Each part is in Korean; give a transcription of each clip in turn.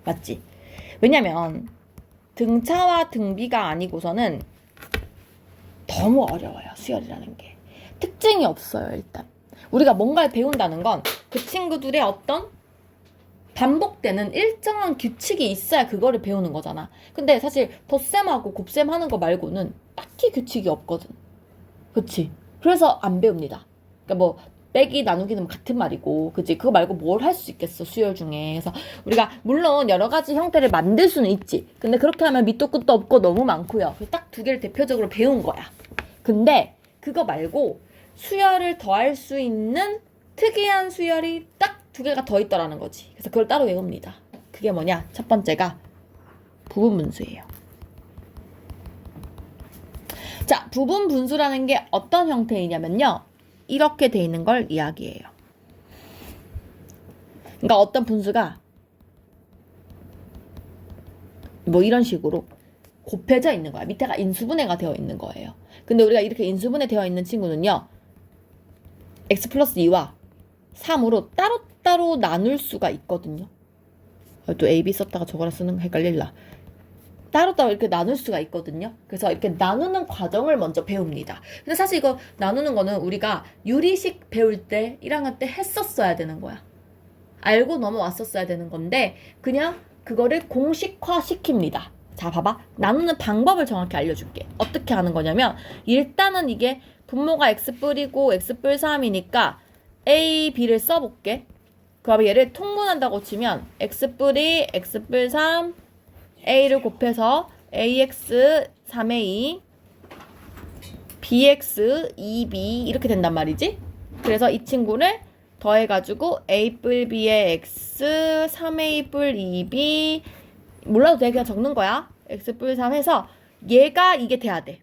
맞지? 왜냐면 등차와 등비가 아니고서는 너무 어려워요. 수열이라는 게. 특징이 없어요. 일단 우리가 뭔가를 배운다는 건 그 친구들의 어떤 반복되는 일정한 규칙이 있어야 그거를 배우는 거잖아. 근데 사실 덧셈하고 곱셈 하는 거 말고는 딱히 규칙이 없거든. 그치? 그래서 안 배웁니다. 그러니까 뭐 빼기 나누기는 같은 말이고, 그치? 그거 말고 뭘 할 수 있겠어, 수열 중에. 그래서 우리가 물론 여러 가지 형태를 만들 수는 있지. 근데 그렇게 하면 밑도 끝도 없고 너무 많고요. 딱 두 개를 대표적으로 배운 거야. 근데 그거 말고 수열을 더할 수 있는 특이한 수열이 딱 두 개가 더 있더라는 거지. 그래서 그걸 따로 외웁니다. 그게 뭐냐? 첫 번째가 부분분수예요. 자, 부분분수라는 게 어떤 형태이냐면요. 이렇게 돼 있는 걸 이야기해요. 그러니까 어떤 분수가 뭐 이런 식으로 곱해져 있는 거야. 밑에가 인수분해가 되어 있는 거예요. 근데 우리가 이렇게 인수분해 되어 있는 친구는요. x 플러스 2와 3으로 따로따로 나눌 수가 있거든요. 또 a, b 썼다가 저거라 쓰는 거 헷갈릴라. 따로따로 이렇게 나눌 수가 있거든요. 그래서 이렇게 나누는 과정을 먼저 배웁니다. 근데 사실 이거 나누는 거는 우리가 유리식 배울 때 1학년 때 했었어야 되는 거야. 알고 넘어왔었어야 되는 건데 그냥 그거를 공식화 시킵니다. 자, 봐봐. 나누는 방법을 정확히 알려줄게. 어떻게 하는 거냐면 일단은 이게 분모가 x뿔이고 x뿔 3이니까 a, b를 써볼게. 그럼 얘를 통분한다고 치면 x뿔이 x뿔 3 a를 곱해서 ax 3a bx 2b 이렇게 된단 말이지. 그래서 이 친구를 더해가지고 a 뿔 b의 x 3a 뿔 2b 몰라도 돼. 그냥 적는 거야. x 뿔 3 해서 얘가 이게 돼야 돼.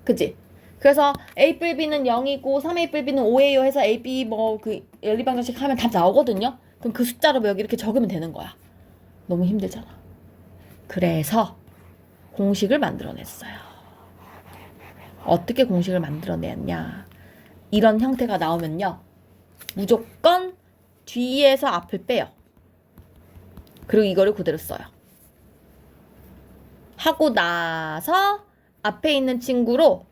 그치? 그래서 a 뿔 b는 0이고 3a 뿔 b는 5예요 해서 a, b 뭐 그 연립방정식 하면 다 나오거든요. 그럼 그 숫자로 여기 이렇게 적으면 되는 거야. 너무 힘들잖아. 그래서 공식을 만들어냈어요. 어떻게 공식을 만들어냈냐. 이런 형태가 나오면요. 무조건 뒤에서 앞을 빼요. 그리고 이거를 그대로 써요. 하고 나서 앞에 있는 친구로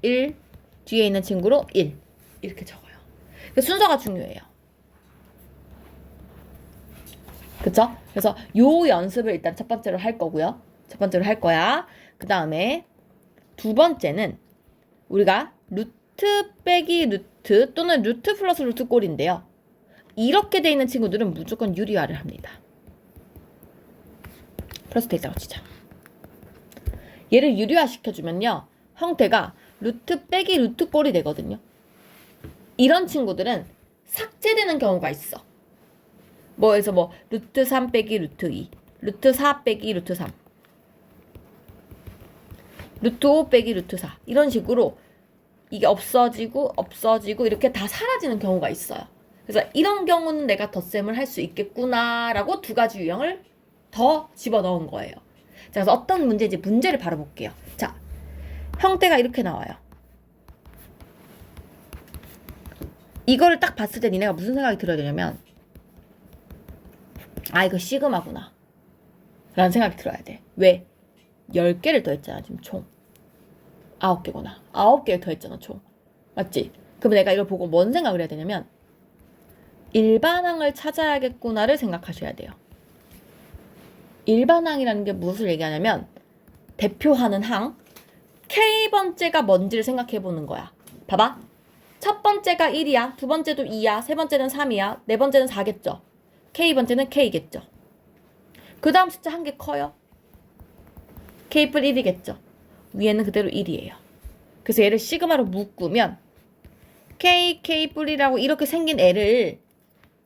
1, 뒤에 있는 친구로 1 이렇게 적어요. 순서가 중요해요. 그쵸? 그래서 요 연습을 일단 첫 번째로 할 거고요. 첫 번째로 할 거야. 그 다음에 두 번째는 우리가 루트 빼기 루트 또는 루트 플러스 루트 꼴인데요. 이렇게 돼 있는 친구들은 무조건 유리화를 합니다. 플러스 돼 있다고 치자. 얘를 유리화 시켜주면요. 형태가 루트 빼기 루트 꼴이 되거든요. 이런 친구들은 삭제되는 경우가 있어. 뭐에서 뭐 루트 3 빼기 루트 2 루트 4 빼기 루트 3 루트 5 빼기 루트 4 이런 식으로 이게 없어지고 이렇게 다 사라지는 경우가 있어요. 그래서 이런 경우는 내가 덧셈을 할 수 있겠구나 라고 두 가지 유형을 더 집어넣은 거예요. 자, 그래서 어떤 문제인지 문제를 바로 볼게요. 자, 형태가 이렇게 나와요. 이거를 딱 봤을 때 니네가 무슨 생각이 들어야 되냐면 아, 이거 시그마구나 라는 생각이 들어야 돼. 왜? 10개를 더했잖아. 지금 총 9개구나. 9개를 더했잖아. 총. 맞지? 그럼 내가 이걸 보고 뭔 생각을 해야 되냐면 일반항을 찾아야겠구나를 생각하셔야 돼요. 일반항이라는 게 무엇을 얘기하냐면 대표하는 항 K번째가 뭔지를 생각해보는 거야. 봐봐. 첫 번째가 1이야. 두 번째도 2야. 세 번째는 3이야. 네 번째는 4겠죠. K번째는 K겠죠. 그 다음 숫자 한 개 커요. K뿔 1이겠죠. 위에는 그대로 1이에요. 그래서 얘를 시그마로 묶으면 K뿔이라고 이렇게 생긴 애를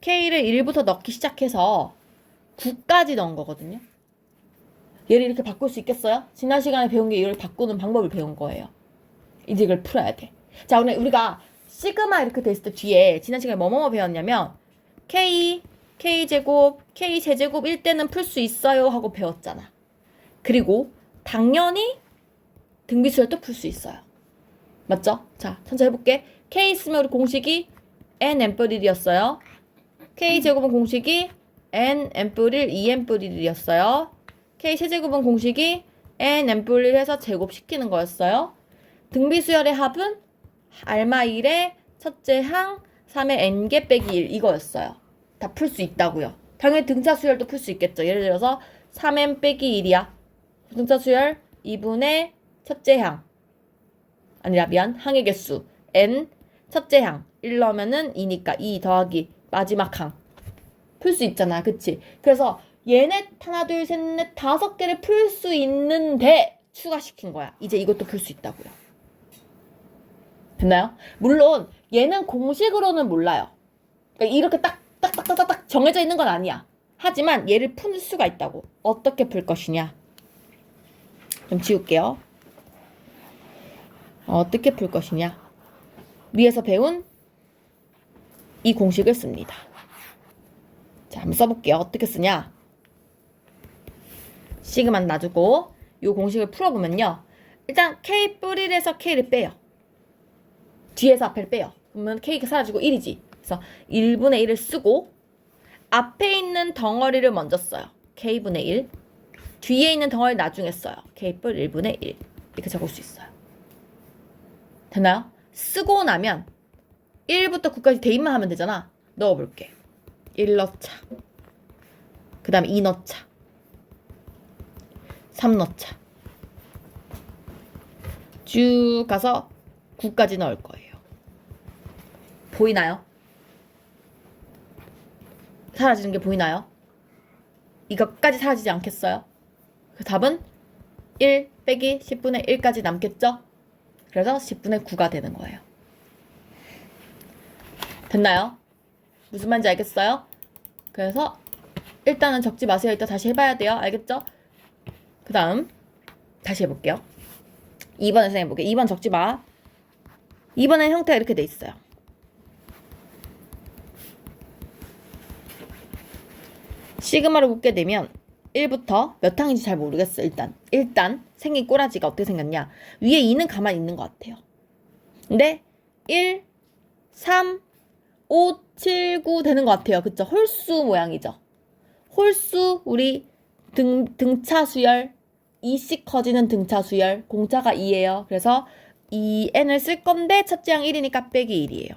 K를 1부터 넣기 시작해서 9까지 넣은 거거든요. 얘를 이렇게 바꿀 수 있겠어요? 지난 시간에 배운 게 이걸 바꾸는 방법을 배운 거예요. 이제 이걸 풀어야 돼. 자, 오늘 우리가 시그마 이렇게 됐을 때 뒤에 지난 시간에 뭐뭐 배웠냐면 K제곱, K제곱일 때는 풀 수 있어요 하고 배웠잖아. 그리고 당연히 등비수열도 풀 수 있어요. 맞죠? 자, 천천히 해볼게. K 있으면 우리 공식이 n n 뿔 1이었어요. K제곱은 공식이 N+1 2N+1이었어요. K세제곱은 공식이 N+1 해서 제곱시키는 거였어요. 등비수열의 합은 알마1의 첫째 항 3의 N개 빼기 1 이거였어요. 다 풀 수 있다고요. 당연히 등차수열도 풀 수 있겠죠. 예를 들어서 3N 빼기 1이야. 등차수열 2분의 첫째 항 아니라 미안 항의 개수 N 첫째 항 1 넣으면은 2니까 2 더하기 마지막 항 풀 수 있잖아. 그치? 그래서 얘네 하나 둘 셋 넷 5개를 풀 수 있는데 추가시킨 거야. 이제 이것도 풀 수 있다고요. 됐나요? 물론 얘는 공식으로는 몰라요. 그러니까 이렇게 딱딱딱딱딱 정해져 있는 건 아니야. 하지만 얘를 풀 수가 있다고. 어떻게 풀 것이냐? 좀 지울게요. 어떻게 풀 것이냐? 위에서 배운 이 공식을 씁니다. 자, 한번 써볼게요. 어떻게 쓰냐? 시그마는 놔두고 이 공식을 풀어보면요. 일단 K+1에서 K를 빼요. 뒤에서 앞에를 빼요. 그러면 K가 사라지고 1이지. 그래서 1분의 1을 쓰고 앞에 있는 덩어리를 먼저 써요. K분의 1. 뒤에 있는 덩어리 나중에 써요. K+1분의 1. 이렇게 적을 수 있어요. 됐나요? 쓰고 나면 1부터 9까지 대입만 하면 되잖아. 넣어볼게. 1 넣자. 그 다음에 2 넣자. 3 넣자. 쭉 가서 9까지 넣을 거예요. 보이나요? 사라지는 게 보이나요? 이것까지 사라지지 않겠어요? 그 답은 1 빼기 10분의 1까지 남겠죠? 그래서 10분의 9가 되는 거예요. 됐나요? 무슨 말인지 알겠어요? 그래서 일단은 적지 마세요. 이따 다시 해봐야 돼요. 알겠죠? 그 다음 다시 해볼게요. 2번을 생각해볼게요. 2번 적지 마. 2번의 형태가 이렇게 돼 있어요. 시그마를 곱게 되면 1부터 몇 항인지 잘 모르겠어. 일단 생긴 꼬라지가 어떻게 생겼냐. 위에 2는 가만히 있는 것 같아요. 근데 1, 3, 5, 7, 9 되는 것 같아요. 그쵸? 홀수 모양이죠. 홀수 우리 등차 수열 2씩 커지는 등차 수열 공차가 2예요. 그래서 2n을 쓸 건데 첫째 항 1이니까 빼기 1이에요.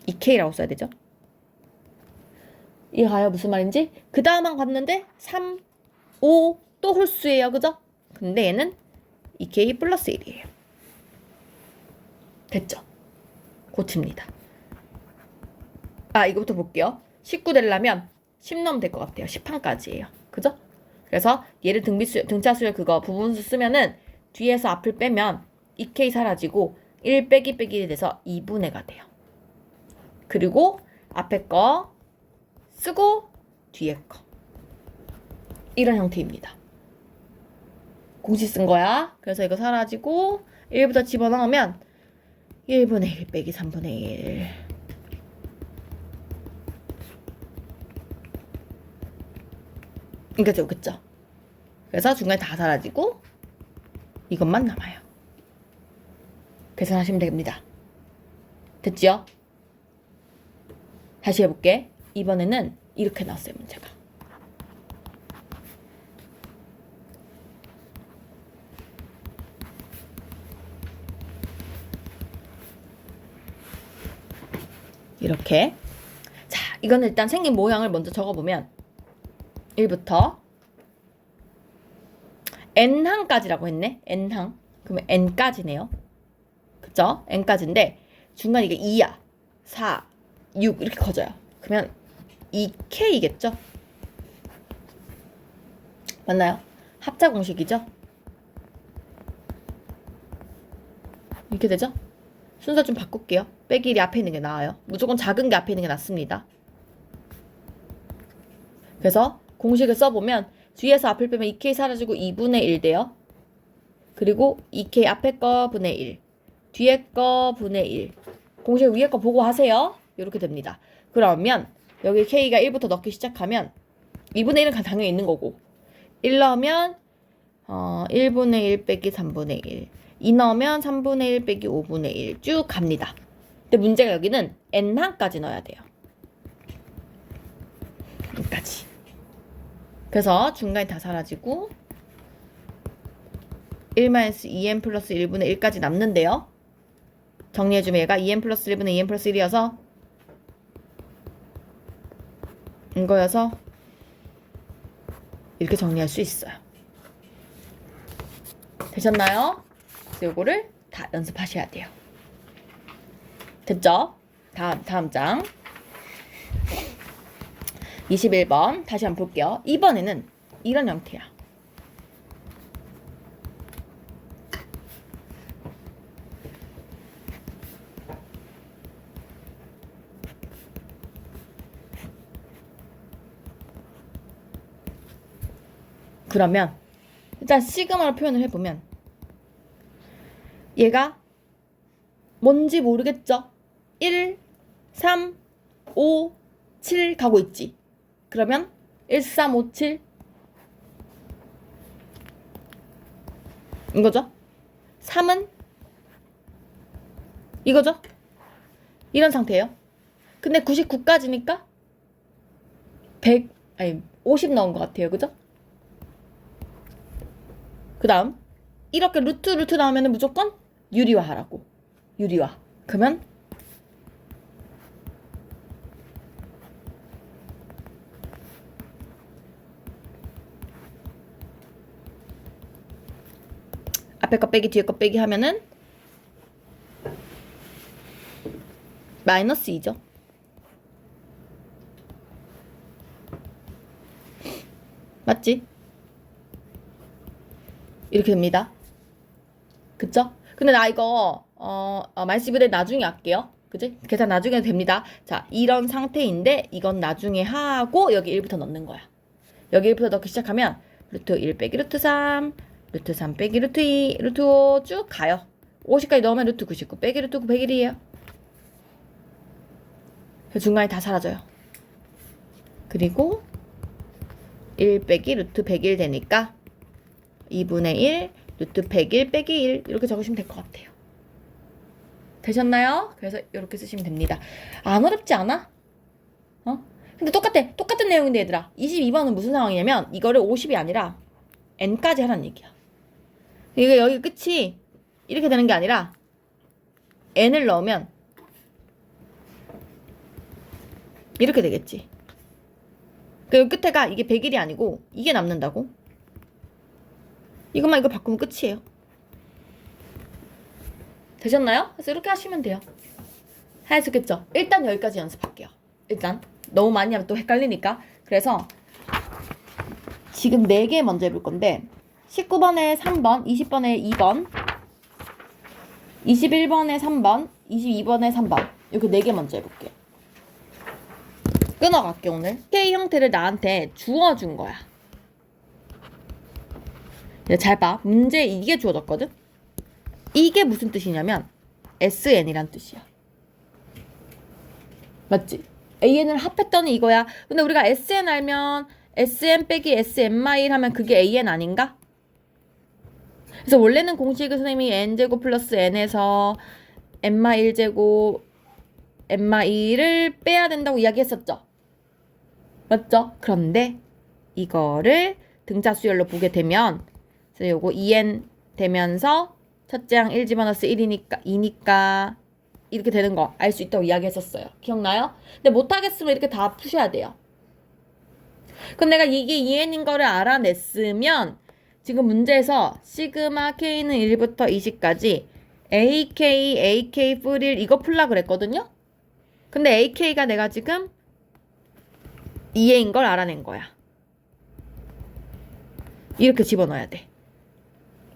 2k라고 써야 되죠. 이해가요? 무슨 말인지? 그 다음 항 봤는데 3, 5 또 홀수예요. 그죠? 근데 얘는 2k 플러스 1이에요. 됐죠? 고칩니다. 이거부터 볼게요. 19 되려면 10 넣으면 될 것 같아요. 10항까지예요. 그죠? 그래서 얘를 등차수열 그거 부분수 쓰면은 뒤에서 앞을 빼면 2k 사라지고 1 빼기 1이 돼서 2분의가 돼요. 그리고 앞에 거 쓰고 뒤에 거. 이런 형태입니다. 공식 쓴 거야. 그래서 이거 사라지고 1부터 집어넣으면 1분의 1 빼기 3분의 1. 이렇게 되겠죠. 그래서 중간에 다 사라지고 이것만 남아요. 계산하시면 됩니다. 됐지요? 다시 해볼게. 이번에는 이렇게 나왔어요. 문제가. 이렇게. 자, 이거는 일단 생긴 모양을 먼저 적어보면 1부터 n항까지라고 했네. n항. 그러면 n까지네요. 그쵸? n까지인데 중간 이게 2야. 4, 6 이렇게 커져요. 그러면 2k겠죠? 맞나요? 합차 공식이죠? 이렇게 되죠? 순서 좀 바꿀게요. 빼기 1이 앞에 있는 게 나아요. 무조건 작은 게 앞에 있는 게 낫습니다. 그래서 공식을 써보면 뒤에서 앞을 빼면 2k 사라지고 2분의 1 돼요. 그리고 2k 앞에 거 분의 1, 뒤에 거 분의 1. 공식 위에 거 보고 하세요. 이렇게 됩니다. 그러면 여기 k가 1부터 넣기 시작하면 2분의 1은 당연히 있는 거고 1 넣으면 1분의 1 빼기 3분의 1, 2 넣으면 3분의 1 빼기 5분의 1 쭉 갑니다. 근데 문제가 여기는 n항까지 넣어야 돼요. 여기까지. 그래서 중간에 다 사라지고 1-2n 플러스 1분의 1까지 남는데요. 정리해주면 얘가 2n 플러스 1분의 2n 플러스 1이어서 이거여서 이렇게 정리할 수 있어요. 되셨나요? 그래서 요거를 다 연습하셔야 돼요. 됐죠? 다음 장 21번 다시 한번 볼게요. 이번에는 이런 형태야. 그러면 일단 시그마로 표현을 해보면 얘가 뭔지 모르겠죠? 1, 3, 5, 7 가고 있지. 그러면 1, 3, 5, 7 이거죠? 3은 이거죠? 이런 상태예요. 근데 99까지니까 50 넣은 것 같아요. 그죠? 그 다음 이렇게 루트 나오면 무조건 유리화 하라고. 유리화. 그러면 앞에 거 빼기 뒤에 거 빼기 하면은 마이너스 2죠. 맞지? 이렇게 됩니다. 그쵸? 근데 나 이거 말씨부대 나중에 할게요. 그치? 계산 나중에 해도 됩니다. 자, 이런 상태인데 이건 나중에 하고 여기 1부터 넣는 거야. 여기 1부터 넣기 시작하면 루트 1 빼기 루트 3 루트 3 빼기 루트 2 루트 5 쭉 가요. 50까지 넣으면 루트 99 빼기 루트 9 101이에요. 중간에 다 사라져요. 그리고 1 빼기 루트 101 되니까 2분의 1 루트 101 빼기 1 이렇게 적으시면 될 것 같아요. 되셨나요? 그래서 이렇게 쓰시면 됩니다. 안 어렵지 않아? 근데 똑같은 내용인데 얘들아 22번은 무슨 상황이냐면 이거를 50이 아니라 n까지 하라는 얘기야. 이게 여기 끝이 이렇게 되는 게 아니라 n을 넣으면 이렇게 되겠지. 그 끝에가 이게 101이 아니고 이게 남는다고. 이거 바꾸면 끝이에요. 되셨나요? 그래서 이렇게 하시면 돼요. 하셨겠죠? 일단 여기까지 연습할게요. 일단 너무 많이 하면 또 헷갈리니까. 그래서 지금 4개 먼저 해볼 건데 19번에 3번, 20번에 2번, 21번에 3번, 22번에 3번 이렇게 4개 먼저 해볼게요. 끊어갈게 오늘. K 형태를 나한테 주어준 거야. 잘 봐. 문제에 이게 주어졌거든? 이게 무슨 뜻이냐면 SN이란 뜻이야. 맞지? AN을 합했더니 이거야. 근데 우리가 SN 알면 SN 빼기 SN-1 하면 그게 AN 아닌가? 그래서 원래는 공식을 선생님이 n제곱 플러스 n에서 n-1제곱 n-2를 빼야 된다고 이야기했었죠? 맞죠? 그런데 이거를 등차수열로 보게 되면 그래서 요거 2n 되면서 첫째 항 1 집어넣어서 1이니까 2니까 이렇게 되는 거 알 수 있다고 이야기했었어요. 기억나요? 근데 못하겠으면 이렇게 다 푸셔야 돼요. 그럼 내가 이게 2n인 거를 알아냈으면 지금 문제에서 시그마 k는 1부터 20까지 AK 뿌릴 이거 풀라 그랬거든요? 근데 AK가 내가 지금 2A인 걸 알아낸 거야. 이렇게 집어넣어야 돼.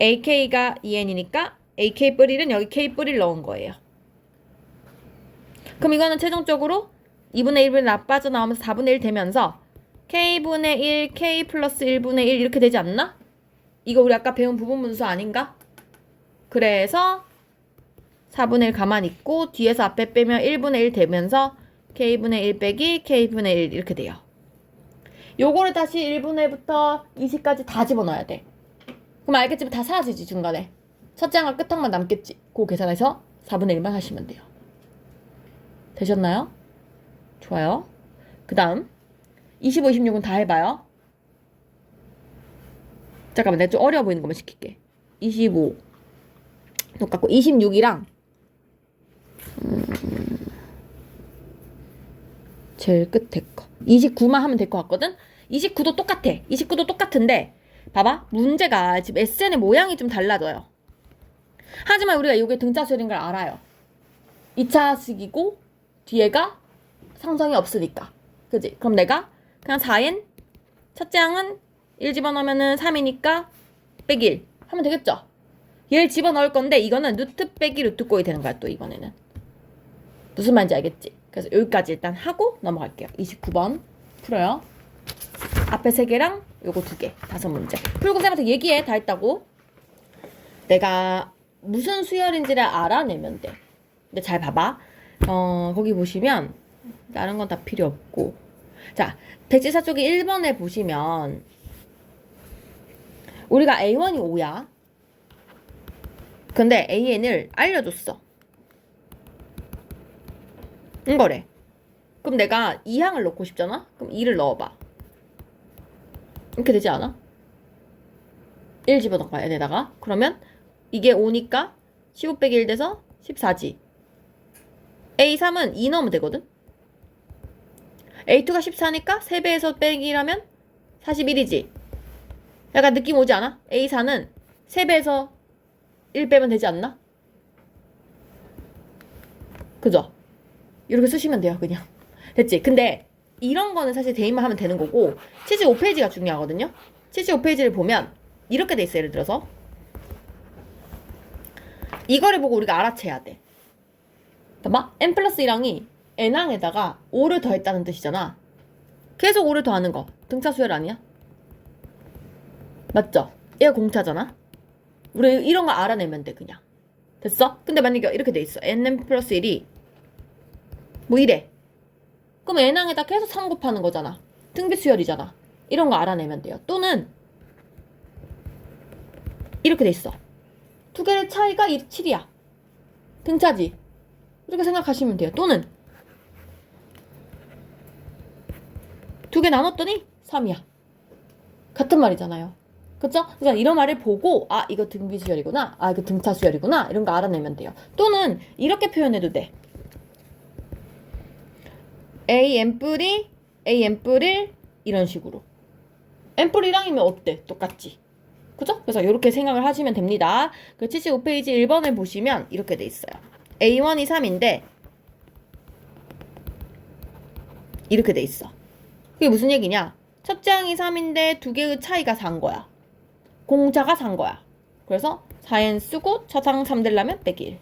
AK가 2N이니까 AK 뿌릴은 여기 K 뿌릴 넣은 거예요. 그럼 이거는 최종적으로 2분의 1을 빠져나오면서 4분의 1 되면서 K분의 1, K 플러스 1분의 1 이렇게 되지 않나? 이거 우리 아까 배운 부분분수 아닌가? 그래서 4분의 1 가만히 있고 뒤에서 앞에 빼면 1분의 1 되면서 K분의 1 빼기 K분의 1 이렇게 돼요. 요거를 다시 1분의 1부터 20까지 다 집어넣어야 돼. 그럼 알겠지만 다 사라지지 중간에. 첫째 항과 끝 항만 남겠지. 그거 계산해서 4분의 1만 하시면 돼요. 되셨나요? 좋아요. 그 다음 25, 26은 다 해봐요. 잠깐만, 내가 좀 어려워 보이는 것만 시킬게. 25 똑같고 26이랑 제일 끝에 거 29만 하면 될 것 같거든? 29도 똑같아. 29도 똑같은데 봐봐. 문제가 지금 SN의 모양이 좀 달라져요. 하지만 우리가 이게 등차수열인 걸 알아요. 2차식이고 뒤에가 상성이 없으니까. 그지? 그럼 내가 그냥 4n 첫째 항은 1 집어넣으면은 3이니까 빼기 1 하면 되겠죠? 얘를 집어넣을 건데 이거는 루트 빼기 루트 꼴이 되는 거야 또 이번에는. 무슨 말인지 알겠지? 그래서 여기까지 일단 하고 넘어갈게요. 29번 풀어요. 앞에 3개랑 요거 2개 5문제 풀고 쌤한테 얘기해. 다 했다고. 내가 무슨 수열인지를 알아내면 돼. 근데 잘 봐봐. 거기 보시면 다른 건 다 필요 없고. 자, 백지사 쪽에 1번에 보시면 우리가 A1이 5야. 근데 AN을 알려줬어. 이거래. 그럼 내가 2항을 넣고 싶잖아? 그럼 2를 넣어봐. 이렇게 되지 않아? 1 집어넣어봐, 얘네다가. 그러면 이게 5니까 15 빼기 1 돼서 14지. A3은 2 넣으면 되거든? A2가 14니까 3배에서 빼기라면 41이지. 약간 느낌 오지 않아? A4는 3배에서 1 빼면 되지 않나? 그죠? 이렇게 쓰시면 돼요, 그냥. 됐지? 근데 이런 거는 사실 대입만 하면 되는 거고 75페이지가 중요하거든요? 75페이지를 보면 이렇게 돼 있어. 예를 들어서 이거를 보고 우리가 알아채야 돼. 봐봐. n 플러스 1항이 n항에다가 5를 더했다는 뜻이잖아. 계속 5를 더하는 거 등차 수열 아니야? 맞죠? 얘가 공차잖아. 우리 이런 거 알아내면 돼 그냥. 됐어? 근데 만약에 이렇게 돼 있어. nn 플러스 1이 뭐 이래. 그럼 n항에다 계속 3 곱하는 거잖아. 등비 수열이잖아. 이런 거 알아내면 돼요. 또는 이렇게 돼 있어. 두 개의 차이가 7이야. 등차지. 이렇게 생각하시면 돼요. 또는 두 개 나눴더니 3이야. 같은 말이잖아요. 그쵸? 그러니까 이런 말을 보고 아 이거 등비 수열이구나. 아 이거 등차 수열이구나. 이런 거 알아내면 돼요. 또는 이렇게 표현해도 돼. A n 뿌리 A n 뿌리 이런 식으로. n 뿌리 1항이면 어때? 똑같지. 그죠? 그래서 이렇게 생각을 하시면 됩니다. 그 75페이지 1번을 보시면 이렇게 돼 있어요. A1이 3인데 이렇게 돼 있어. 그게 무슨 얘기냐? 첫째 항이 3인데 두 개의 차이가 4인 거야. 공차가 4인 거야. 그래서 4n 쓰고 첫 항 3 되려면 빼기 1.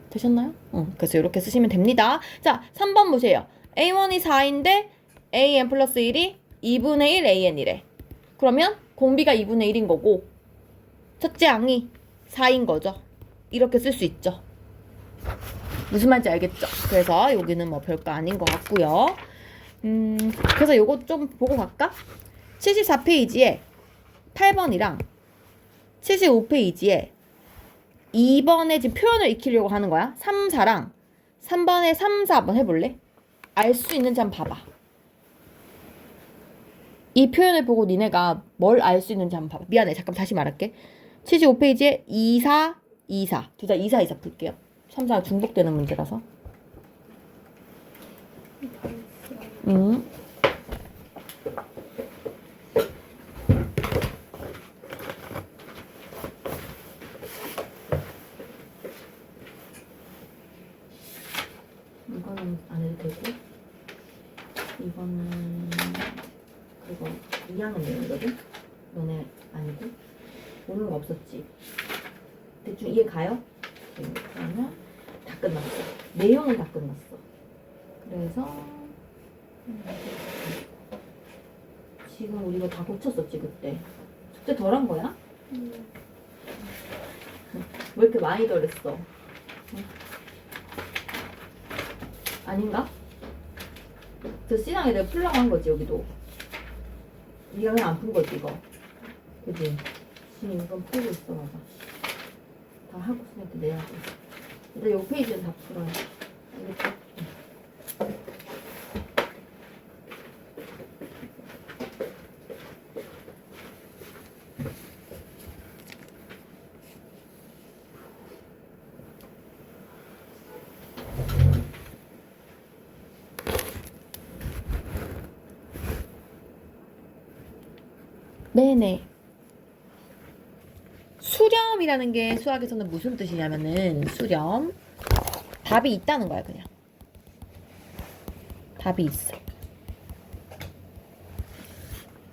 되셨나요? 그래서 이렇게 쓰시면 됩니다. 자, 3번 보세요. A1이 4인데 AN 플러스 1이 2분의 1 AN이래. 그러면 공비가 2분의 1인 거고 첫째 항이 4인 거죠. 이렇게 쓸 수 있죠. 무슨 말인지 알겠죠? 그래서 여기는 뭐 별거 아닌 것 같고요. 그래서 요거 좀 보고 갈까? 74페이지에 8번이랑 75페이지에 2번에 지금 표현을 익히려고 하는 거야. 3, 4랑 3번에 3, 4 한번 해볼래? 알 수 있는지 한번 봐봐. 이 표현을 보고 니네가 뭘 알 수 있는지 한번 봐봐. 미안해. 잠깐 다시 말할게. 75페이지에 2, 4, 2, 4. 둘 다 2, 4, 2, 4 풀게요. 3, 4가 중복되는 문제라서. 이거는 안 해도 되고 이거는 그거 2항은 내용이거든? 너네 아니고 모르는 거 없었지? 대충 이해 가요? 그러면 다 끝났어. 내용은 다 끝났어. 그래서 지금 우리 이거 다 고쳤었지 그때. 숙제 덜 한 거야? 왜 이렇게 많이 덜 했어? 아닌가? 저 C랑에 내가 풀라고 한 거지 여기도. 니가 그냥 안 푼 거지 이거. 그치? 지금 이건 풀고 있어 봐봐. 다 하고 스냅도 내야지. 일단 요 페이지는 다 풀어요. 알겠지? 네네. 수렴이라는 게 수학에서는 무슨 뜻이냐면은 수렴. 답이 있다는 거야, 그냥. 답이 있어.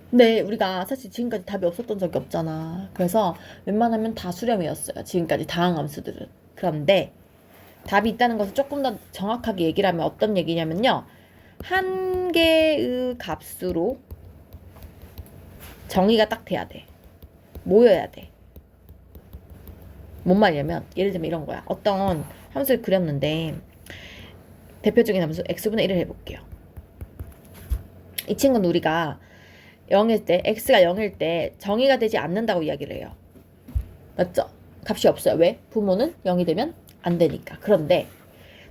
근데 우리가 사실 지금까지 답이 없었던 적이 없잖아. 그래서 웬만하면 다 수렴이었어요. 지금까지 다항 함수들은. 그런데 답이 있다는 것을 조금 더 정확하게 얘기를 하면 어떤 얘기냐면요. 한 개의 값수로 정의가 딱 돼야 돼. 모여야 돼. 뭔 말이냐면 예를 들면 이런 거야. 어떤 함수를 그렸는데 대표적인 함수 x분의 1을 해볼게요. 이 친구는 우리가 0일 때 x가 0일 때 정의가 되지 않는다고 이야기를 해요. 맞죠? 값이 없어요. 왜? 부모는 0이 되면 안 되니까. 그런데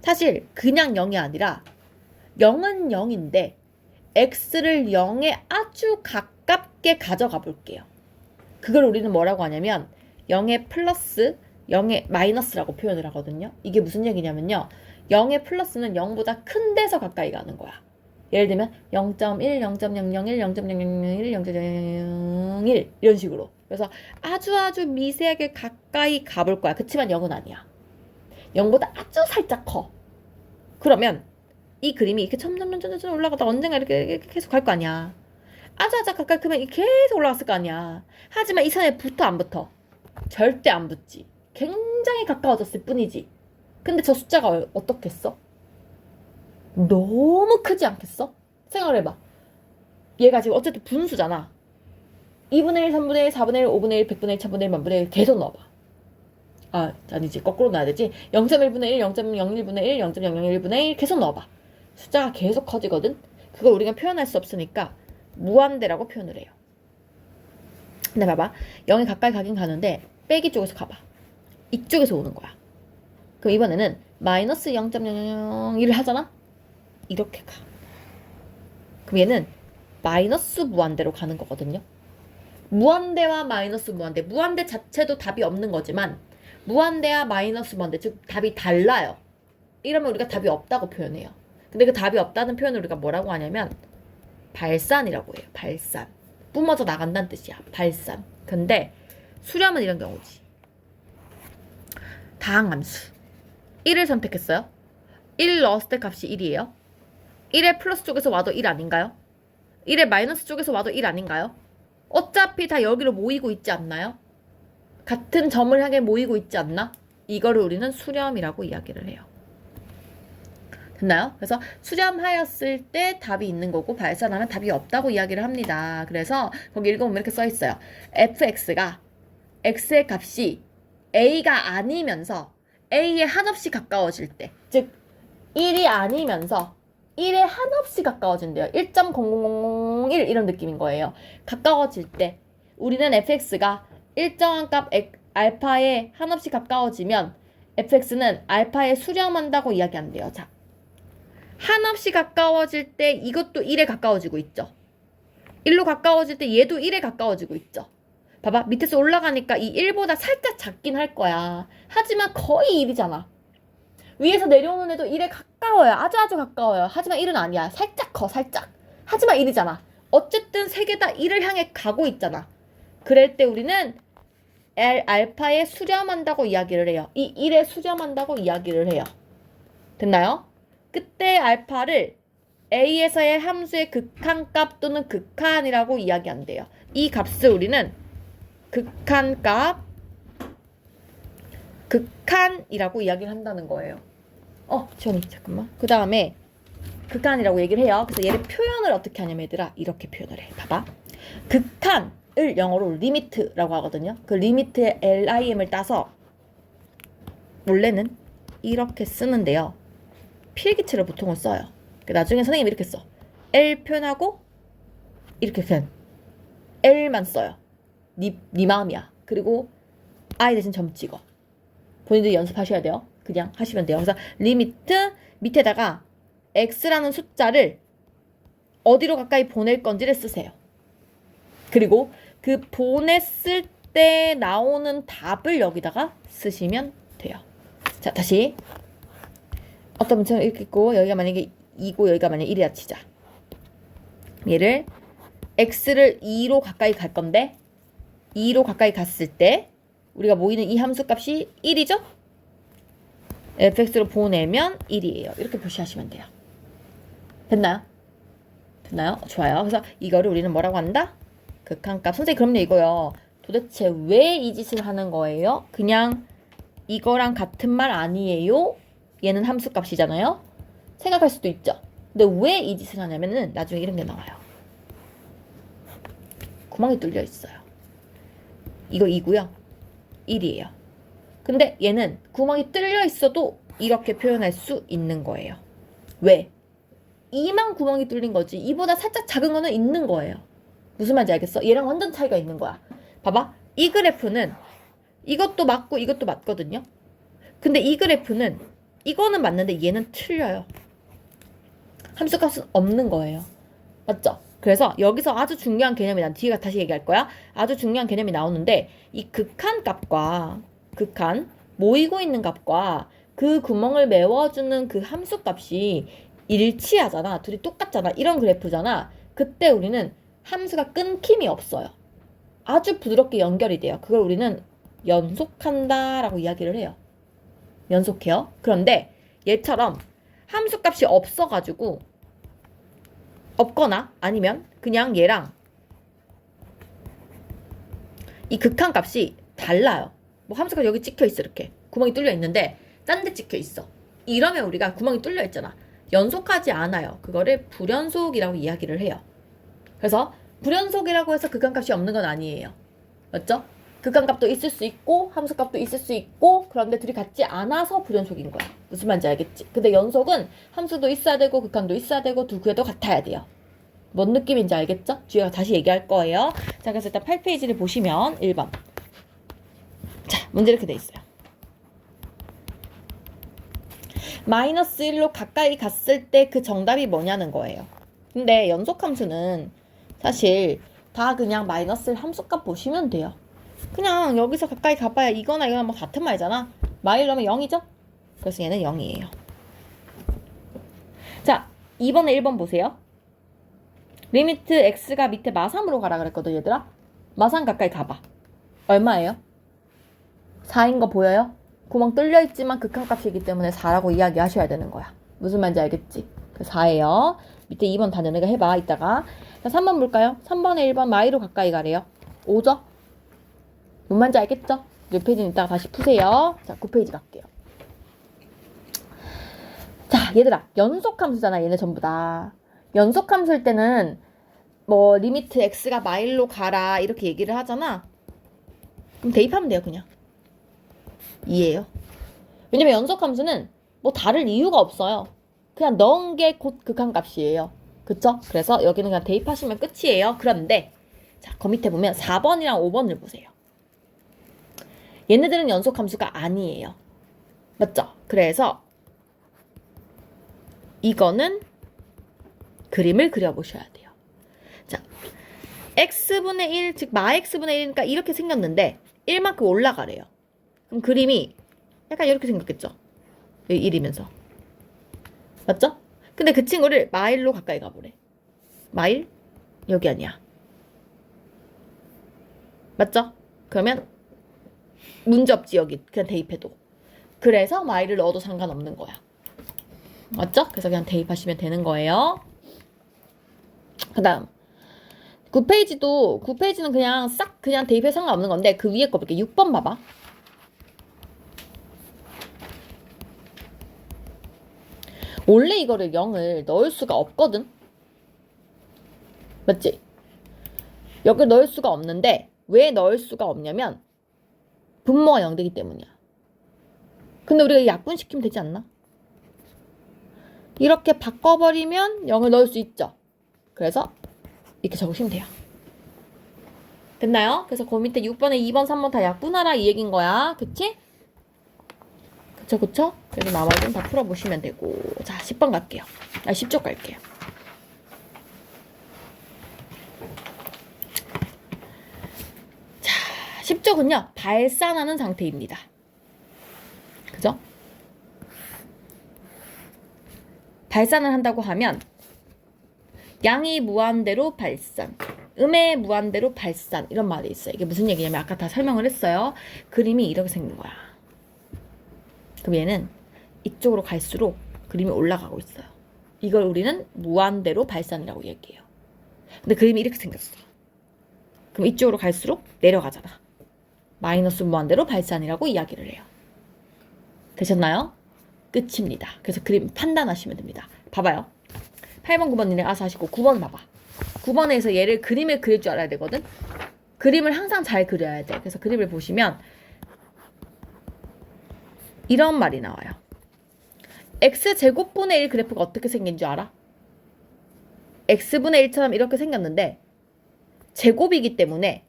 사실 그냥 0이 아니라 0은 0인데 x를 0에 아주 가깝게 가져가 볼게요. 그걸 우리는 뭐라고 하냐면 0의 플러스 0의 마이너스라고 표현을 하거든요. 이게 무슨 얘기냐면요. 0의 플러스는 0보다 큰 데서 가까이 가는 거야. 예를 들면 0.1, 0.001, 0.001, 0.001 이런 식으로. 그래서 아주 미세하게 가까이 가볼 거야. 그치만 0은 아니야. 0보다 아주 살짝 커. 그러면 이 그림이 이렇게 점점 올라가다 언젠가 이렇게 계속 갈 거 아니야. 아주 가까이 크면 계속 올라갔을 거 아니야. 하지만 이 선에 붙어 안 붙어? 절대 안 붙지. 굉장히 가까워졌을 뿐이지. 근데 저 숫자가 어떻겠어? 너무 크지 않겠어? 생각을 해봐. 얘가 지금 어쨌든 분수잖아. 2분의 1, 3분의 1, 4분의 1, 5분의 1, 100분의 1, 1000분의 1, 만분의 1 계속 넣어봐. 아니지. 거꾸로 넣어야 되지. 0.1분의 1, 0.01분의 1, 0.001분의 1 계속 넣어봐. 숫자가 계속 커지거든? 그걸 우리가 표현할 수 없으니까 무한대라고 표현을 해요. 근데 봐봐. 0에 가까이 가긴 가는데 빼기 쪽에서 가봐. 이쪽에서 오는 거야. 그럼 이번에는 마이너스 0.001을 하잖아? 이렇게 가. 그럼 얘는 마이너스 무한대로 가는 거거든요. 무한대와 마이너스 무한대. 무한대 자체도 답이 없는 거지만 무한대와 마이너스 무한대, 즉 답이 달라요. 이러면 우리가 답이 없다고 표현해요. 근데 그 답이 없다는 표현을 우리가 뭐라고 하냐면 발산이라고 해요. 발산. 뿜어져 나간다는 뜻이야. 발산. 근데 수렴은 이런 경우지. 다항함수. 1을 선택했어요. 1 넣었을 때 값이 1이에요. 1의 플러스 쪽에서 와도 1 아닌가요? 1의 마이너스 쪽에서 와도 1 아닌가요? 어차피 다 여기로 모이고 있지 않나요? 같은 점을 향해 모이고 있지 않나? 이거를 우리는 수렴이라고 이야기를 해요. 됐나요? 그래서 수렴하였을 때 답이 있는 거고 발산하면 답이 없다고 이야기를 합니다. 그래서 거기 읽어보면 이렇게 써 있어요. fx가 x의 값이 a가 아니면서 a에 한없이 가까워질 때, 즉 1이 아니면서 1에 한없이 가까워진대요. 1.0001 이런 느낌인 거예요. 가까워질 때 우리는 fx가 일정한 값 알파에 한없이 가까워지면 fx는 알파에 수렴한다고 이야기한대요. 자, 한없이 가까워질 때 이것도 1에 가까워지고 있죠. 1로 가까워질 때 얘도 1에 가까워지고 있죠. 봐봐. 밑에서 올라가니까 이 1보다 살짝 작긴 할 거야. 하지만 거의 1이잖아. 위에서 내려오는 애도 1에 가까워요. 아주 가까워요. 하지만 1은 아니야. 살짝 커, 살짝. 하지만 1이잖아. 어쨌든 세 개 다 1을 향해 가고 있잖아. 그럴 때 우리는 알파에 수렴한다고 이야기를 해요. 이 1에 수렴한다고 이야기를 해요. 됐나요? 그때 알파를 a에서의 함수의 극한값 또는 극한이라고 이야기한대요. 이 값을 우리는 극한값, 극한이라고 이야기를 한다는 거예요. 지원이 잠깐만. 그 다음에 극한이라고 얘기를 해요. 그래서 얘를 표현을 어떻게 하냐면 얘들아 이렇게 표현을 해. 봐봐. 극한을 영어로 리미트라고 하거든요. 그 리미트의 LIM을 따서 원래는 이렇게 쓰는데요. 필기체로 보통은 써요. 나중에 선생님이 이렇게 써. L 표현하고 이렇게 표현. L만 써요. 네 마음이야. 그리고 I 대신 점 찍어. 본인들이 연습하셔야 돼요. 그냥 하시면 돼요. 그래서 리미트 밑에다가 x라는 숫자를 어디로 가까이 보낼 건지를 쓰세요. 그리고 그 보냈을 때 나오는 답을 여기다가 쓰시면 돼요. 자, 다시 어떤 문제는 이렇게 있고 여기가 만약에 2고 여기가 만약에 1이라 치자. 얘를 x를 2로 가까이 갈 건데 2로 가까이 갔을 때 우리가 모이는 이 함수 값이 1이죠? fx로 보내면 1이에요. 이렇게 표시하시면 돼요. 됐나요? 됐나요? 좋아요. 그래서 이거를 우리는 뭐라고 한다? 극한값. 선생님 그럼요 이거요. 도대체 왜 이 짓을 하는 거예요? 그냥 이거랑 같은 말 아니에요? 얘는 함수값이잖아요. 생각할 수도 있죠. 근데 왜 이 짓을 하냐면은 나중에 이런 게 나와요. 구멍이 뚫려 있어요. 이거 2고요. 1이에요. 근데 얘는 구멍이 뚫려 있어도 이렇게 표현할 수 있는 거예요. 왜? 2만 구멍이 뚫린 거지. 이보다 살짝 작은 거는 있는 거예요. 무슨 말인지 알겠어? 얘랑 완전 차이가 있는 거야. 봐봐. 이 그래프는 이것도 맞고 이것도 맞거든요. 근데 이 그래프는 이거는 맞는데 얘는 틀려요. 함수값은 없는 거예요. 맞죠? 그래서 여기서 아주 중요한 개념이 난 뒤에 다시 얘기할 거야. 아주 중요한 개념이 나오는데 이 극한값과 극한 모이고 있는 값과 그 구멍을 메워주는 그 함수값이 일치하잖아. 둘이 똑같잖아. 이런 그래프잖아. 그때 우리는 함수가 끊김이 없어요. 아주 부드럽게 연결이 돼요. 그걸 우리는 연속한다라고 이야기를 해요. 연속해요. 그런데 얘처럼 함수값이 없어가지고 없거나 아니면 그냥 얘랑 이 극한값이 달라요. 뭐 함수가 여기 찍혀 있어. 이렇게 구멍이 뚫려 있는데 딴 데 찍혀 있어. 이러면 우리가 구멍이 뚫려 있잖아. 연속하지 않아요. 그거를 불연속이라고 이야기를 해요. 그래서 불연속이라고 해서 극한값이 없는 건 아니에요. 맞죠? 극한값도 있을 수 있고 함수값도 있을 수 있고 그런데 둘이 같지 않아서 불연속인 거야. 무슨 말인지 알겠지? 근데 연속은 함수도 있어야 되고 극한도 있어야 되고 두 개도 같아야 돼요. 뭔 느낌인지 알겠죠? 뒤에 다시 얘기할 거예요. 자, 그래서 일단 8페이지를 보시면 1번. 자, 문제 이렇게 돼 있어요. 마이너스 1로 가까이 갔을 때 그 정답이 뭐냐는 거예요. 근데 연속함수는 사실 다 그냥 마이너스 1 함수값 보시면 돼요. 그냥 여기서 가까이 가봐야 이거나 이거나 뭐 같은 말이잖아. 마이너면 0이죠? 그래서 얘는 0이에요. 자, 2번에 1번 보세요. 리미트 x가 밑에 마3으로 가라 그랬거든 얘들아. 마3 가까이 가봐. 얼마예요? 4인 거 보여요? 구멍 뚫려 있지만 극한값이기 때문에 4라고 이야기하셔야 되는 거야. 무슨 말인지 알겠지? 그 4예요. 밑에 2번 다 너네가 해봐 이따가. 자, 3번 볼까요? 3번에 1번 마이로 가까이 가래요. 5죠? 뭔 말인지 알겠죠? 6페이지는 이따가 다시 푸세요. 자, 9페이지 갈게요. 자, 얘들아 연속함수잖아. 얘네 전부 다. 연속함수일 때는 뭐 리미트 x가 마일로 가라 이렇게 얘기를 하잖아. 그럼 대입하면 돼요. 그냥 2예요. 왜냐면 연속함수는 뭐 다를 이유가 없어요. 그냥 넣은 게 곧 극한값이에요. 그쵸? 그래서 여기는 그냥 대입하시면 끝이에요. 그런데 자, 그 밑에 보면 4번이랑 5번을 보세요. 얘네들은 연속함수가 아니에요. 맞죠? 그래서 이거는 그림을 그려보셔야 돼요. 자, x분의 1, 즉 마x분의 1이니까 이렇게 생겼는데 1만큼 올라가래요. 그럼 그림이 약간 이렇게 생겼겠죠? 여기 1이면서. 맞죠? 근데 그 친구를 마일로 가까이 가보래. 마일? 여기 아니야. 맞죠? 그러면 문제없지 여기. 그냥 대입해도. 그래서 마일을 넣어도 상관없는 거야. 맞죠? 그래서 그냥 대입하시면 되는 거예요. 그 다음 9페이지는 그냥 싹 그냥 대입해서 상관없는 건데 그 위에 거 볼게. 6번 봐봐. 원래 이거를 0을 넣을 수가 없거든. 맞지? 여기 넣을 수가 없는데 왜 넣을 수가 없냐면 분모가 0 되기 때문이야. 근데 우리가 약분시키면 되지 않나? 이렇게 바꿔버리면 0을 넣을 수 있죠. 그래서 이렇게 적으시면 돼요. 됐나요? 그래서 그 밑에 6번에 2번, 3번 다 약분하라 이 얘기인 거야. 그치? 그쵸? 그래서 나머지는 다 풀어보시면 되고. 자, 10번 갈게요. 10쪽 갈게요. 자, 10쪽은요. 발산하는 상태입니다. 그죠? 발산을 한다고 하면 양이 무한대로 발산. 음의 무한대로 발산 이런 말이 있어요. 이게 무슨 얘기냐면 아까 다 설명을 했어요. 그림이 이렇게 생긴 거야. 그럼 얘는 이쪽으로 갈수록 그림이 올라가고 있어요. 이걸 우리는 무한대로 발산이라고 얘기해요. 근데 그림이 이렇게 생겼어. 그럼 이쪽으로 갈수록 내려가잖아. 마이너스 무한대로 발산이라고 이야기를 해요. 되셨나요? 끝입니다. 그래서 그림 판단하시면 됩니다. 봐봐요. 8번, 9번 니네 알아서 하시고 9번 봐봐. 9번에서 얘를 그림을 그릴 줄 알아야 되거든. 그림을 항상 잘 그려야 돼. 그래서 그림을 보시면 이런 말이 나와요. x제곱분의 1 그래프가 어떻게 생긴 줄 알아? x분의 1처럼 이렇게 생겼는데 제곱이기 때문에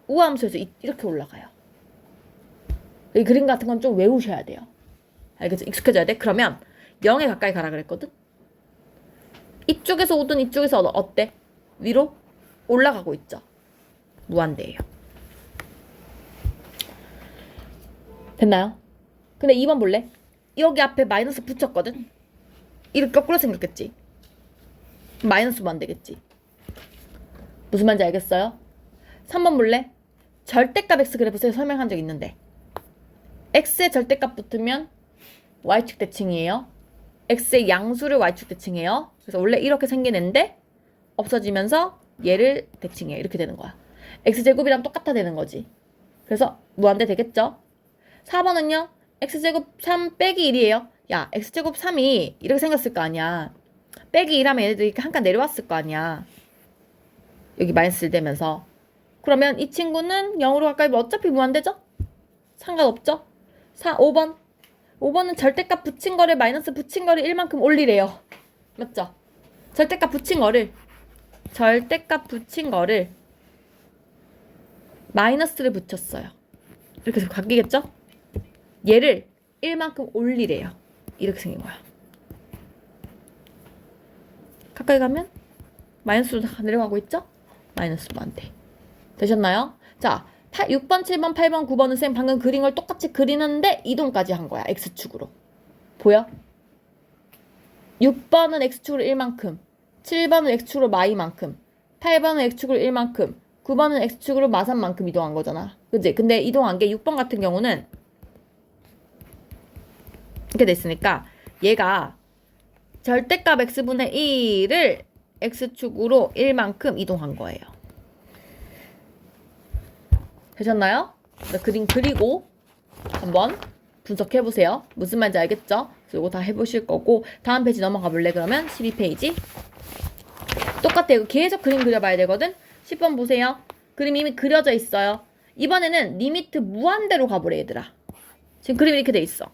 우함수에서 이렇게 올라가요. 이 그림 같은 건 좀 외우셔야 돼요. 알겠죠? 익숙해져야 돼? 그러면 0에 가까이 가라 그랬거든? 이쪽에서 오든 이쪽에서 어때? 위로 올라가고 있죠. 무한대예요. 됐나요? 근데 2번 볼래? 여기 앞에 마이너스 붙였거든? 이렇게 거꾸로 생겼겠지? 마이너스 무한대겠지? 무슨 말인지 알겠어요? 3번 볼래? 절대값 x 그래프에서 설명한 적 있는데 x의 절대값 붙으면 y축 대칭이에요. x의 양수를 y축 대칭해요. 그래서 원래 이렇게 생긴 애인데 없어지면서 얘를 대칭해요. 이렇게 되는 거야. x제곱이랑 똑같아 되는 거지. 그래서 무한대 되겠죠? 4번은요. x제곱 3 빼기 1이에요. 야, x제곱 3이 이렇게 생겼을 거 아니야. 빼기 1하면 얘네들이 이렇게 한 칸 내려왔을 거 아니야. 여기 마이너스 되면서. 그러면 이 친구는 0으로 가까이 어차피 무한대죠? 상관없죠? 5번. 5번은 절대값 붙인 거를 마이너스 붙인 거를 1만큼 올리래요. 맞죠? 절대값 붙인 거를 마이너스를 붙였어요. 이렇게 해서 바뀌겠죠? 얘를 1만큼 올리래요. 이렇게 생긴 거야. 가까이 가면 마이너스로 내려가고 있죠? 마이너스 무한대. 되셨나요? 자, 6번, 7번, 8번, 9번은 쌤 방금 그린 걸 똑같이 그리는데 이동까지 한 거야. X축으로. 보여? 6번은 X축으로 1만큼, 7번은 X축으로 마이만큼, 8번은 X축으로 1만큼, 9번은 X축으로 마산만큼 이동한 거잖아. 그치? 근데 이동한 게 6번 같은 경우는 이렇게 됐으니까 얘가 절대값 X분의 1을 X축으로 1만큼 이동한 거예요. 되셨나요? 그림 그리고 한번 분석해보세요. 무슨 말인지 알겠죠? 이거 다 해보실 거고 다음 페이지 넘어가 볼래? 그러면 12페이지 똑같아요. 계속 그림 그려봐야 되거든? 10번 보세요. 그림 이미 그려져 있어요. 이번에는 리미트 무한대로 가보래 얘들아. 지금 그림이 이렇게 돼 있어.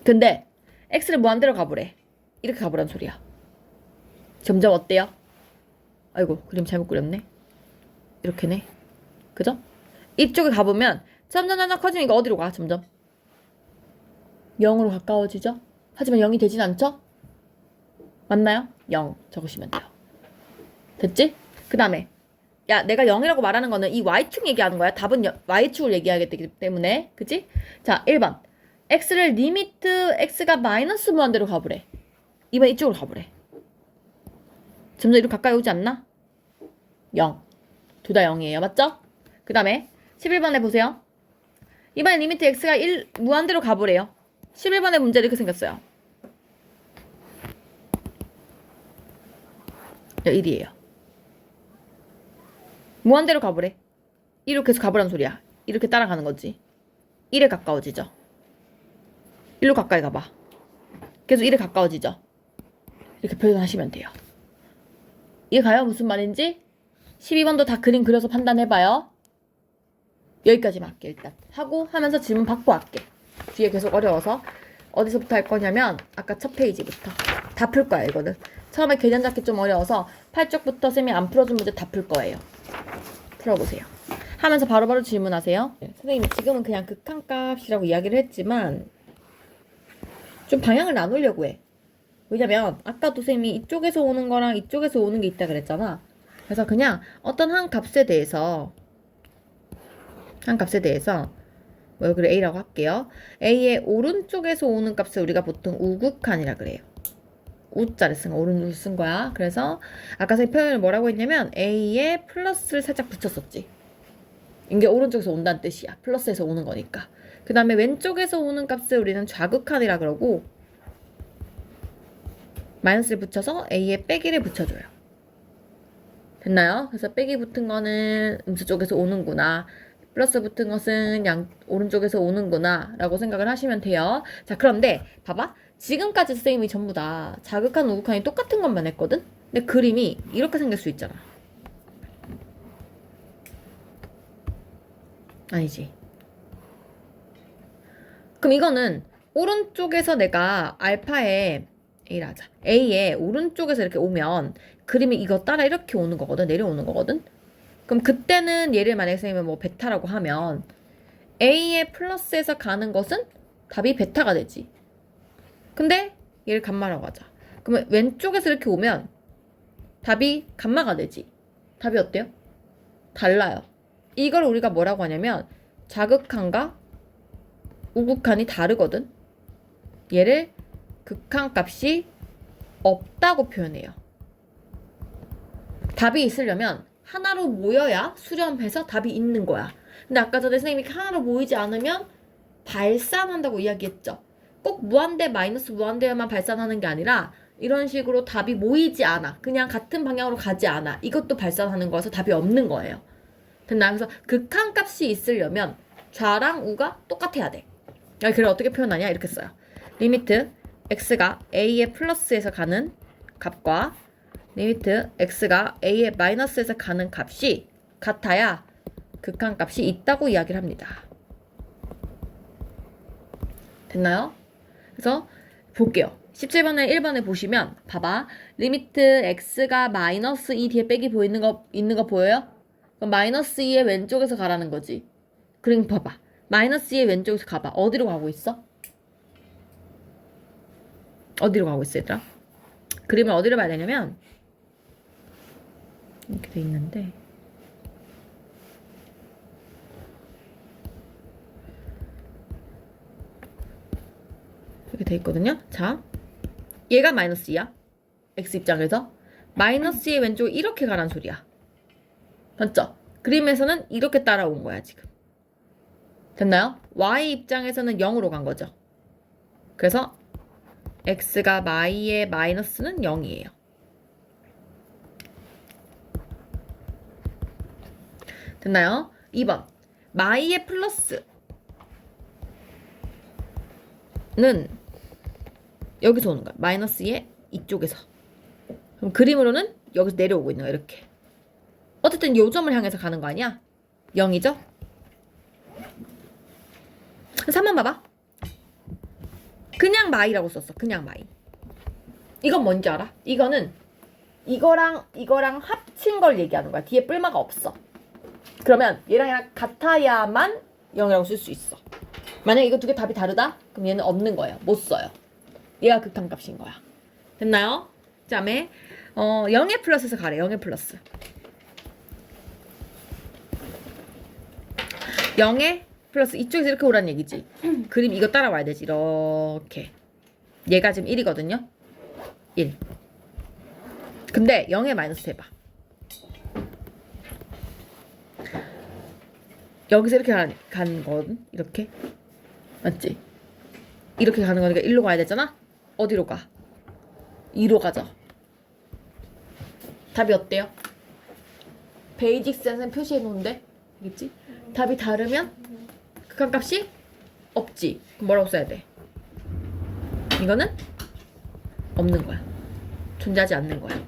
근데 x를 무한대로 가보래. 이렇게 가보란 소리야. 점점 어때요? 아이고 그림 잘못 그렸네. 이렇게네. 그죠? 이쪽에 가보면 점점 커지면 이거 어디로 가? 점점 0으로 가까워지죠? 하지만 0이 되진 않죠? 맞나요? 0 적으시면 돼요. 됐지? 그 다음에 야 내가 0이라고 말하는 거는 이 y축 얘기하는 거야. 답은 y축을 얘기하기 때문에 그치? 자 1번 x를 리미트 x가 마이너스 무한대로 가보래. 이번 이쪽으로 가보래. 점점 이렇게 가까이 오지 않나? 0 둘 다 0이에요. 맞죠? 그 다음에 11번에 보세요. 이번에 리미트 x가 1 무한대로 가보래요. 11번의 문제 이렇게 생겼어요. 1이에요. 무한대로 가보래. 1로 계속 가보란 소리야. 이렇게 따라가는 거지. 1에 가까워지죠. 1로 가까이 가봐. 계속 1에 가까워지죠. 이렇게 표현하시면 돼요. 이해가요? 무슨 말인지? 12번도 다 그림 그려서 판단해봐요. 여기까지만 할게 일단. 하고 하면서 질문 받고 할게. 뒤에 계속 어려워서. 어디서부터 할 거냐면 아까 첫 페이지부터. 다 풀 거야 이거는. 처음에 개념 잡기 좀 어려워서 8쪽부터 쌤이 안 풀어준 문제 다 풀 거예요. 풀어보세요. 하면서 바로바로 질문하세요. 선생님 지금은 그냥 극한값이라고 이야기를 했지만 좀 방향을 나누려고 해. 왜냐면 아까도 쌤이 이쪽에서 오는 거랑 이쪽에서 오는 게 있다 그랬잖아. 그래서 그냥 어떤 한 값에 대해서 뭐 여기를 A라고 할게요. A의 오른쪽에서 오는 값을 우리가 보통 우극한이라 그래요. 우자를 쓴 거야. 오른 우 쓴 거야. 그래서 아까 제 표현을 뭐라고 했냐면 A에 플러스를 살짝 붙였었지. 이게 오른쪽에서 온다는 뜻이야. 플러스에서 오는 거니까. 그 다음에 왼쪽에서 오는 값을 우리는 좌극한이라 그러고 마이너스를 붙여서 A에 빼기를 붙여줘요. 됐나요? 그래서 빼기 붙은 거는 음수 쪽에서 오는구나. 플러스 붙은 것은 오른쪽에서 오는구나 라고 생각을 하시면 돼요. 자, 그런데 봐봐. 지금까지 선생님이 전부 다 자극한 우극한이 똑같은 것만 했거든? 근데 그림이 이렇게 생길 수 있잖아. 아니지. 그럼 이거는 오른쪽에서 내가 알파에 A를 하자. A에 오른쪽에서 이렇게 오면 그림이 이거 따라 이렇게 오는 거거든. 내려오는 거거든. 그럼 그때는 얘를 만약에 선생님이 뭐 베타라고 하면 A의 플러스에서 가는 것은 답이 베타가 되지. 근데 얘를 감마라고 하자. 그러면 왼쪽에서 이렇게 오면 답이 감마가 되지. 답이 어때요? 달라요. 이걸 우리가 뭐라고 하냐면 자극한과 우극한이 다르거든. 얘를 극한값이 없다고 표현해요. 답이 있으려면 하나로 모여야 수렴해서 답이 있는 거야. 근데 아까 전에 선생님이 하나로 모이지 않으면 발산한다고 이야기했죠. 꼭 무한대 마이너스 무한대만 발산하는 게 아니라 이런 식으로 답이 모이지 않아. 그냥 같은 방향으로 가지 않아. 이것도 발산하는 거라서 답이 없는 거예요. 됐나? 그래서 극한값이 있으려면 좌랑 우가 똑같아야 돼. 그래 어떻게 표현하냐? 이렇게 써요. 리미트 x가 a의 플러스에서 가는 값과 리미트 x가 a의 마이너스에서 가는 값이 같아야 극한값이 있다고 이야기를 합니다. 됐나요? 그래서 볼게요. 17번에 1번에 보시면 봐봐. 리미트 x가 마이너스 2 뒤에 빼기 있는 거 보여요? 그럼 마이너스 2의 왼쪽에서 가라는 거지. 그럼 봐봐. 마이너스 2의 왼쪽에서 가봐. 어디로 가고 있어? 어디로 가고 있어, 얘들아? 그림을 어디로 봐야 되냐면 이렇게 돼 있는데 이렇게 돼 있거든요. 자, 얘가 마이너스 2야. x 입장에서 마이너스 2의 왼쪽에 이렇게 가란 소리야. 맞죠? 그림에서는 이렇게 따라온 거야, 지금. 됐나요? y 입장에서는 0으로 간 거죠. 그래서 x가 y의 마이너스는 0이에요. 됐나요? 2번 y의 플러스는 여기서 오는 거야. 마이너스 2의 이쪽에서. 그럼 그림으로는 여기서 내려오고 있는 거야. 이렇게. 어쨌든 요점을 향해서 가는 거 아니야? 0이죠? 3번 봐봐. 그냥 마이라고 썼어. 그냥 마이. 이건 뭔지 알아? 이거는 이거랑 합친 걸 얘기하는 거야. 뒤에 뿔마가 없어. 그러면 얘랑 같아야만 0이라고 쓸 수 있어. 만약에 이거 두 개 답이 다르다? 그럼 얘는 없는 거예요. 못 써요. 얘가 극한값인 거야. 됐나요? 그 다음에 0의 플러스에서 가래. 0의 플러스. 0의 플러스 이쪽에서 이렇게 오란 얘기지. 그림 이거 따라와야 되지. 이렇게. 얘가 지금 1이거든요. 1. 근데 0의 마이너스 해봐. 여기서 이렇게 가는 거거든. 이렇게. 맞지? 이렇게 가는 거니까 1로 가야 되잖아? 어디로 가? 2로 가죠. 답이 어때요? 베이직 센스는 표시해 놓은데? 알겠지? 답이 다르면 극한값이 없지. 그럼 뭐라고 써야 돼? 이거는 없는 거야. 존재하지 않는 거야.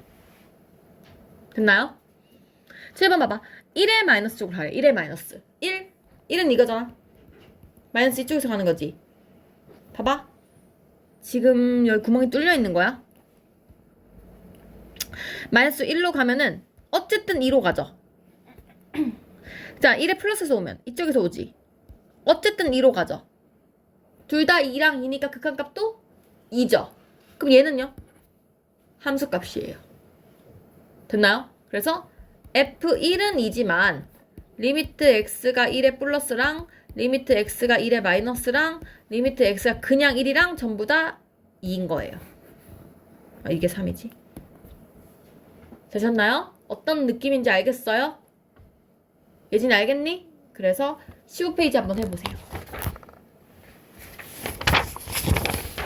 됐나요? 7번 봐봐. 1의 마이너스 쪽으로 가래. 1의 마이너스. 1은 이거잖아. 마이너스 이쪽에서 가는 거지. 봐봐. 지금 여기 구멍이 뚫려 있는 거야. 마이너스 1로 가면은 어쨌든 2로 가죠. 자, 1의 플러스에서 오면 이쪽에서 오지. 어쨌든 2로 가죠. 둘 다 2랑 2니까 극한값도 2죠. 그럼 얘는요? 함수값이에요. 됐나요? 그래서 F1은 2지만 리미트 x가 1의 플러스랑 리미트 x가 1의 마이너스랑 리미트 x가 그냥 1이랑 전부 다 2인 거예요. 아, 이게 3이지. 되셨나요? 어떤 느낌인지 알겠어요? 예진이 알겠니? 그래서 15페이지 한번 해보세요.